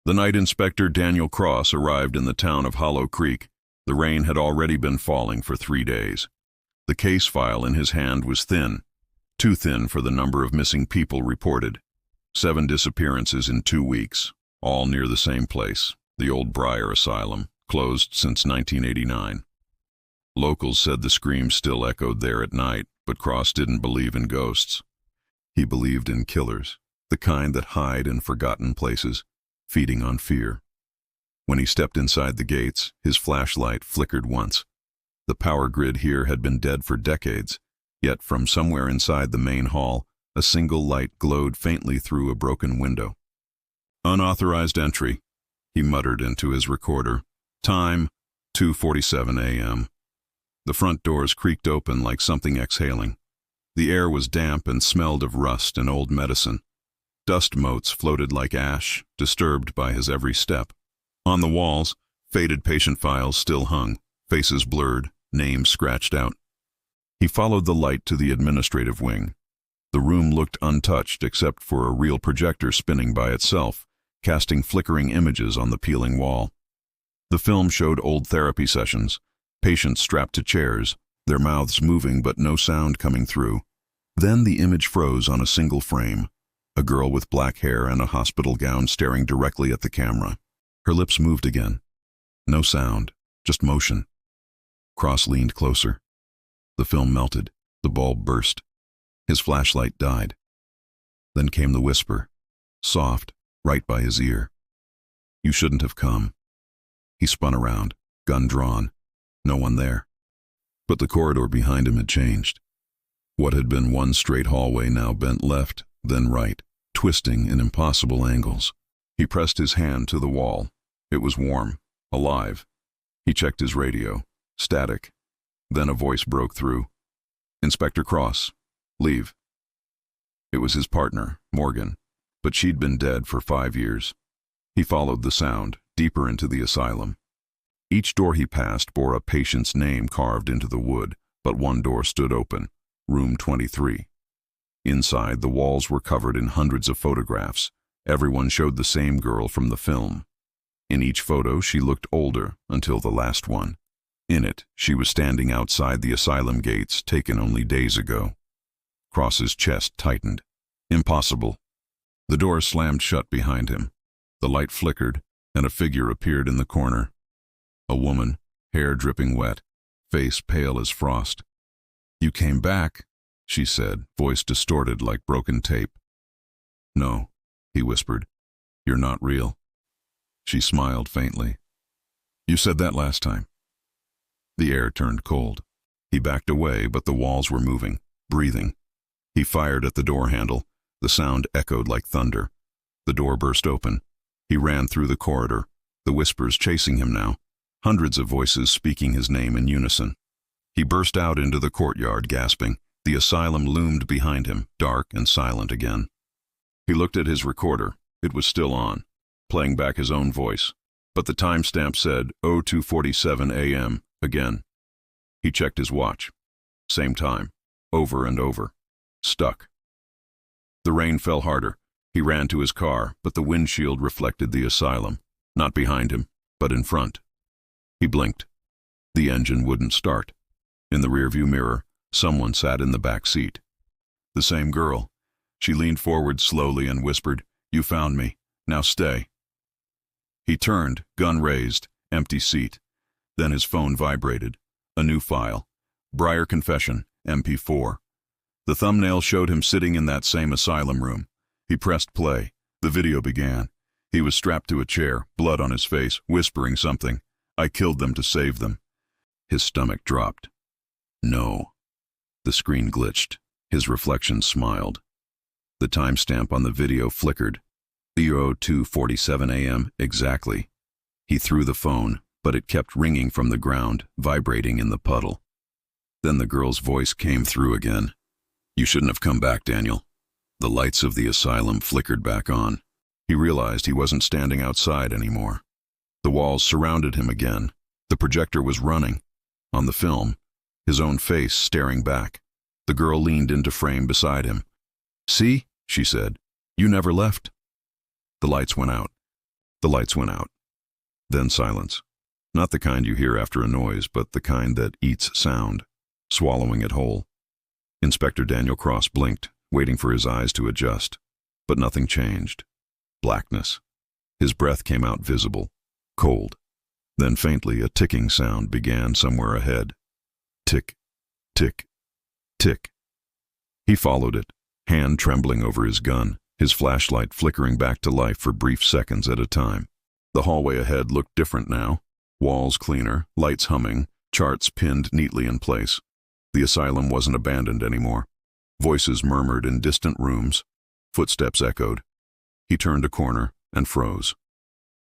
The night inspector Daniel Cross arrived in the town of Hollow Creek. The rain had already been falling for 3 days. The case file in his hand was thin, too thin for the number of missing people reported. 7 disappearances in 2 weeks, all near the same place, the old Briar Asylum, closed since 1989. Locals said the screams still echoed there at night, but Cross didn't believe in ghosts. He believed in killers, the kind that hide in forgotten places, feeding on fear. When he stepped inside the gates, his flashlight flickered once. The power grid here had been dead for decades, yet from somewhere inside the main hall, a single light glowed faintly through a broken window. "Unauthorized entry," he muttered into his recorder. "Time, 2:47 a.m. The front doors creaked open like something exhaling. The air was damp and smelled of rust and old medicine. Dust motes floated like ash, disturbed by his every step. On the walls, faded patient files still hung, faces blurred, names scratched out. He followed the light to the administrative wing. The room looked untouched except for a real projector spinning by itself, casting flickering images on the peeling wall. The film showed old therapy sessions, patients strapped to chairs, their mouths moving but no sound coming through. Then the image froze on a single frame, a girl with black hair and a hospital gown staring directly at the camera. Her lips moved again. No sound, just motion. Cross leaned closer. The film melted, the bulb burst. His flashlight died. Then came the whisper, soft, right by his ear. "You shouldn't have come." He spun around, gun drawn. No one there. But the corridor behind him had changed. What had been one straight hallway now bent left, then right, twisting in impossible angles. He pressed his hand to the wall. It was warm, alive. He checked his radio. Static. Then a voice broke through. "Inspector Cross, leave." It was his partner, Morgan, but she'd been dead for 5 years. He followed the sound, deeper into the asylum. Each door he passed bore a patient's name carved into the wood, but one door stood open, room 23. Inside, the walls were covered in hundreds of photographs. Everyone showed the same girl from the film. In each photo, she looked older until the last one. In it, she was standing outside the asylum gates, taken only days ago. Cross's chest tightened. Impossible. The door slammed shut behind him. The light flickered, and a figure appeared in the corner. A woman, hair dripping wet, face pale as frost. "You came back," she said, voice distorted like broken tape. "No," he whispered. "You're not real." She smiled faintly. "You said that last time." The air turned cold. He backed away, but the walls were moving, breathing. He fired at the door handle. The sound echoed like thunder. The door burst open. He ran through the corridor, the whispers chasing him now, hundreds of voices speaking his name in unison. He burst out into the courtyard, gasping. The asylum loomed behind him, dark and silent again. He looked at his recorder. It was still on, playing back his own voice, but the timestamp said 02:47 a.m. again. He checked his watch. Same time, over and over. Stuck. The rain fell harder. He ran to his car, but the windshield reflected the asylum, not behind him, but in front. He blinked. The engine wouldn't start. In the rearview mirror, someone sat in the back seat. The same girl. She leaned forward slowly and whispered, "You found me. Now stay." He turned, gun raised, empty seat. Then his phone vibrated. A new file. Briar Confession, MP4. The thumbnail showed him sitting in that same asylum room. He pressed play. The video began. He was strapped to a chair, blood on his face, whispering something. "I killed them to save them." His stomach dropped. No. The screen glitched. His reflection smiled. The timestamp on the video flickered. 02:47 a.m. exactly. He threw the phone, but it kept ringing from the ground, vibrating in the puddle. Then the girl's voice came through again. "You shouldn't have come back, Daniel." The lights of the asylum flickered back on. He realized he wasn't standing outside anymore. The walls surrounded him again. The projector was running. On the film, his own face staring back. The girl leaned into frame beside him. "See," she said, "you never left." The lights went out. The lights went out. Then silence. Not the kind you hear after a noise, but the kind that eats sound, swallowing it whole. Inspector Daniel Cross blinked, waiting for his eyes to adjust. But nothing changed. Blackness. His breath came out visible, cold. Then faintly a ticking sound began somewhere ahead. Tick, tick, tick. He followed it, hand trembling over his gun, his flashlight flickering back to life for brief seconds at a time. The hallway ahead looked different now. Walls cleaner, lights humming, charts pinned neatly in place. The asylum wasn't abandoned anymore. Voices murmured in distant rooms. Footsteps echoed. He turned a corner and froze.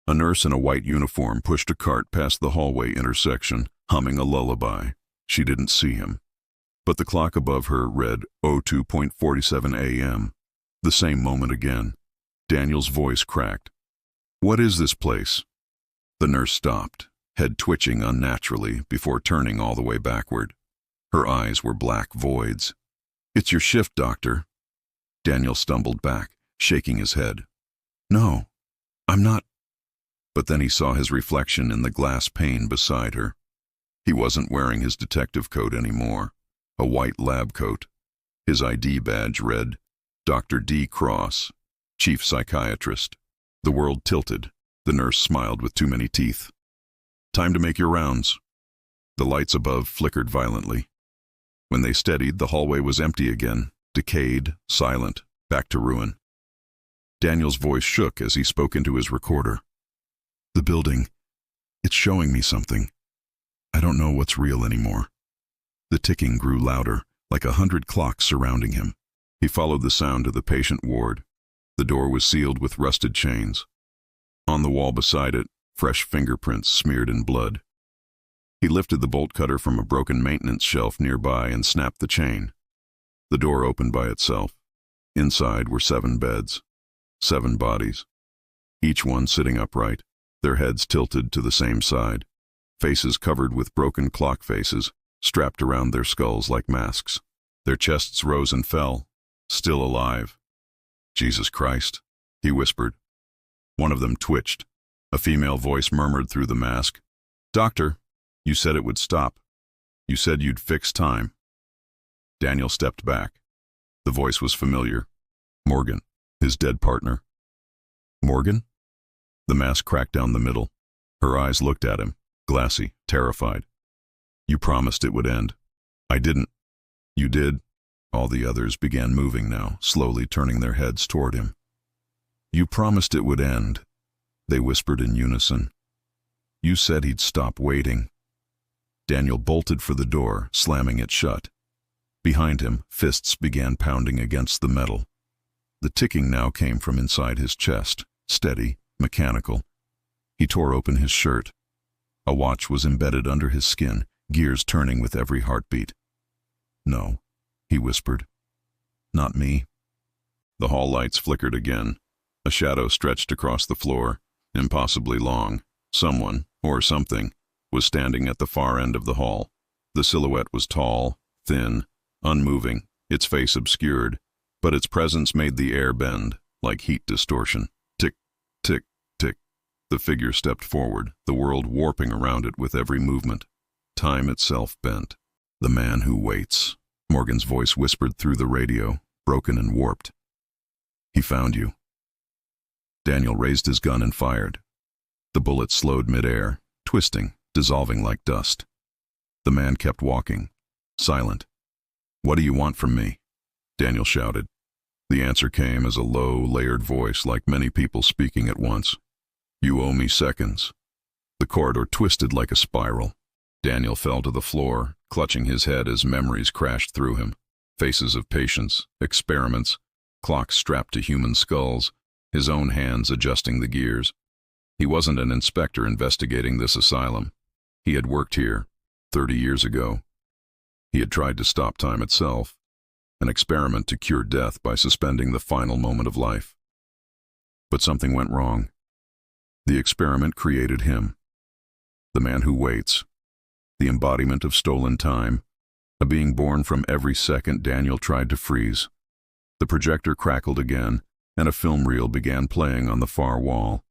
A nurse in a white uniform pushed a cart past the hallway intersection, humming a lullaby. She didn't see him. But the clock above her read 02:47 a.m. The same moment again. Daniel's voice cracked. "What is this place?" The nurse stopped, head twitching unnaturally before turning all the way backward. Her eyes were black voids. "It's your shift, doctor." Daniel stumbled back, shaking his head. "No, I'm not." But then he saw his reflection in the glass pane beside her. He wasn't wearing his detective coat anymore, a white lab coat. His ID badge read, Dr. D. Cross, Chief Psychiatrist. The world tilted. The nurse smiled with too many teeth. "Time to make your rounds." The lights above flickered violently. When they steadied, the hallway was empty again, decayed, silent, back to ruin. Daniel's voice shook as he spoke into his recorder. "The building, it's showing me something. I don't know what's real anymore." The ticking grew louder, like 100 clocks surrounding him. He followed the sound to the patient ward. The door was sealed with rusted chains. On the wall beside it, fresh fingerprints smeared in blood. He lifted the bolt cutter from a broken maintenance shelf nearby and snapped the chain. The door opened by itself. Inside were 7 beds, 7 bodies, each one sitting upright, their heads tilted to the same side, faces covered with broken clock faces, strapped around their skulls like masks. Their chests rose and fell, still alive. "Jesus Christ," he whispered. One of them twitched. A female voice murmured through the mask, "Doctor, you said it would stop. You said you'd fix time." Daniel stepped back. The voice was familiar. Morgan, his dead partner. "Morgan?" The mask cracked down the middle. Her eyes looked at him, glassy, terrified. "You promised it would end." "I didn't." "You did." All the others began moving now, slowly turning their heads toward him. "You promised it would end," they whispered in unison. "You said he'd stop waiting." Daniel bolted for the door, slamming it shut. Behind him, fists began pounding against the metal. The ticking now came from inside his chest, steady, mechanical. He tore open his shirt. A watch was embedded under his skin, gears turning with every heartbeat. "No," he whispered. "Not me." The hall lights flickered again. A shadow stretched across the floor, impossibly long. Someone, or something, was standing at the far end of the hall. The silhouette was tall, thin, unmoving, its face obscured, but its presence made the air bend, like heat distortion. Tick, tick, tick. The figure stepped forward, the world warping around it with every movement. Time itself bent. "The man who waits," Morgan's voice whispered through the radio, broken and warped. "He found you." Daniel raised his gun and fired. The bullet slowed midair, twisting, dissolving like dust. The man kept walking, silent. "What do you want from me?" Daniel shouted. The answer came as a low, layered voice, like many people speaking at once. "You owe me seconds." The corridor twisted like a spiral. Daniel fell to the floor, clutching his head as memories crashed through him. Faces of patients, experiments, clocks strapped to human skulls, his own hands adjusting the gears. He wasn't an inspector investigating this asylum. He had worked here 30 years ago. He had tried to stop time itself, an experiment to cure death by suspending the final moment of life. But something went wrong. The experiment created him. The man who waits. The embodiment of stolen time, a being born from every second Daniel tried to freeze. The projector crackled again, and a film reel began playing on the far wall.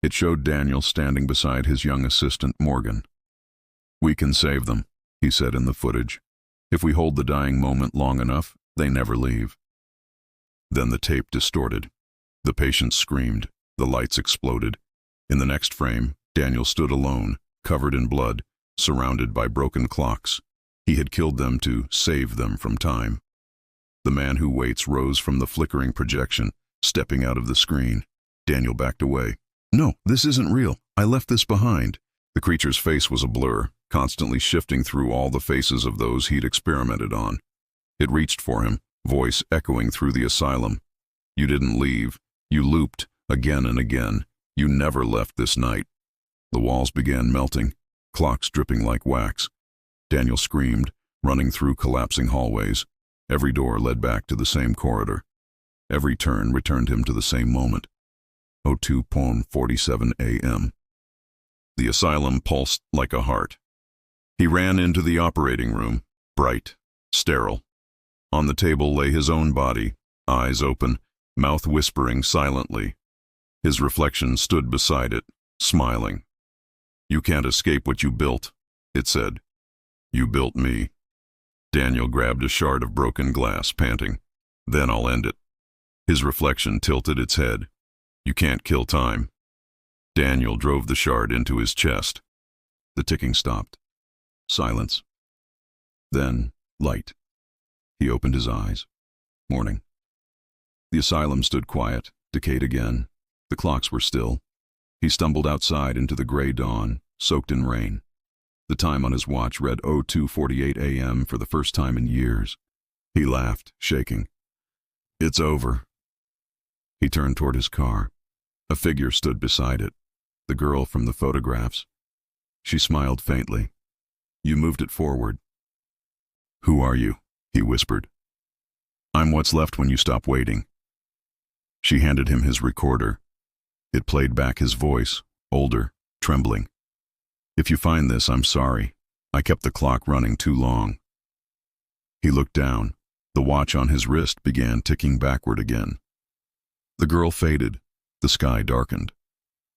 It showed Daniel standing beside his young assistant, Morgan. "We can save them," he said in the footage. "If we hold the dying moment long enough, they never leave." Then the tape distorted. The patient screamed. The lights exploded. In the next frame, Daniel stood alone, covered in blood, surrounded by broken clocks. He had killed them to save them from time. The man who waits rose from the flickering projection, stepping out of the screen. Daniel backed away. "No, this isn't real. I left this behind." The creature's face was a blur, constantly shifting through all the faces of those he'd experimented on. It reached for him, voice echoing through the asylum. "You didn't leave. You looped, again and again. You never left this night." The walls began melting, clocks dripping like wax. Daniel screamed, running through collapsing hallways. Every door led back to the same corridor. Every turn returned him to the same moment. 02:47 a.m. The asylum pulsed like a heart. He ran into the operating room, bright, sterile. On the table lay his own body, eyes open, mouth whispering silently. His reflection stood beside it, smiling. "You can't escape what you built," it said. "You built me." Daniel grabbed a shard of broken glass, panting. "Then I'll end it." His reflection tilted its head. "You can't kill time." Daniel drove the shard into his chest. The ticking stopped. Silence. Then light. He opened his eyes. Morning. The asylum stood quiet, decayed again. The clocks were still. He stumbled outside into the gray dawn, soaked in rain. The time on his watch read 02:48 a.m. for the first time in years. He laughed, shaking. "It's over." He turned toward his car. A figure stood beside it, the girl from the photographs. She smiled faintly. "You moved it forward." "Who are you?" he whispered. "I'm what's left when you stop waiting." She handed him his recorder. It played back his voice, older, trembling. "If you find this, I'm sorry. I kept the clock running too long." He looked down. The watch on his wrist began ticking backward again. The girl faded. The sky darkened.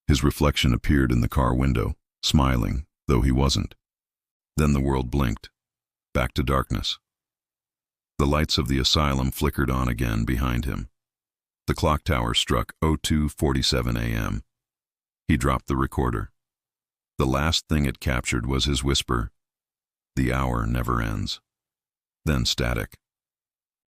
His reflection appeared in the car window, smiling, though he wasn't. Then the world blinked. Back to darkness. The lights of the asylum flickered on again behind him. The clock tower struck 02:47 a.m. He dropped the recorder. The last thing it captured was his whisper, "The hour never ends." Then static.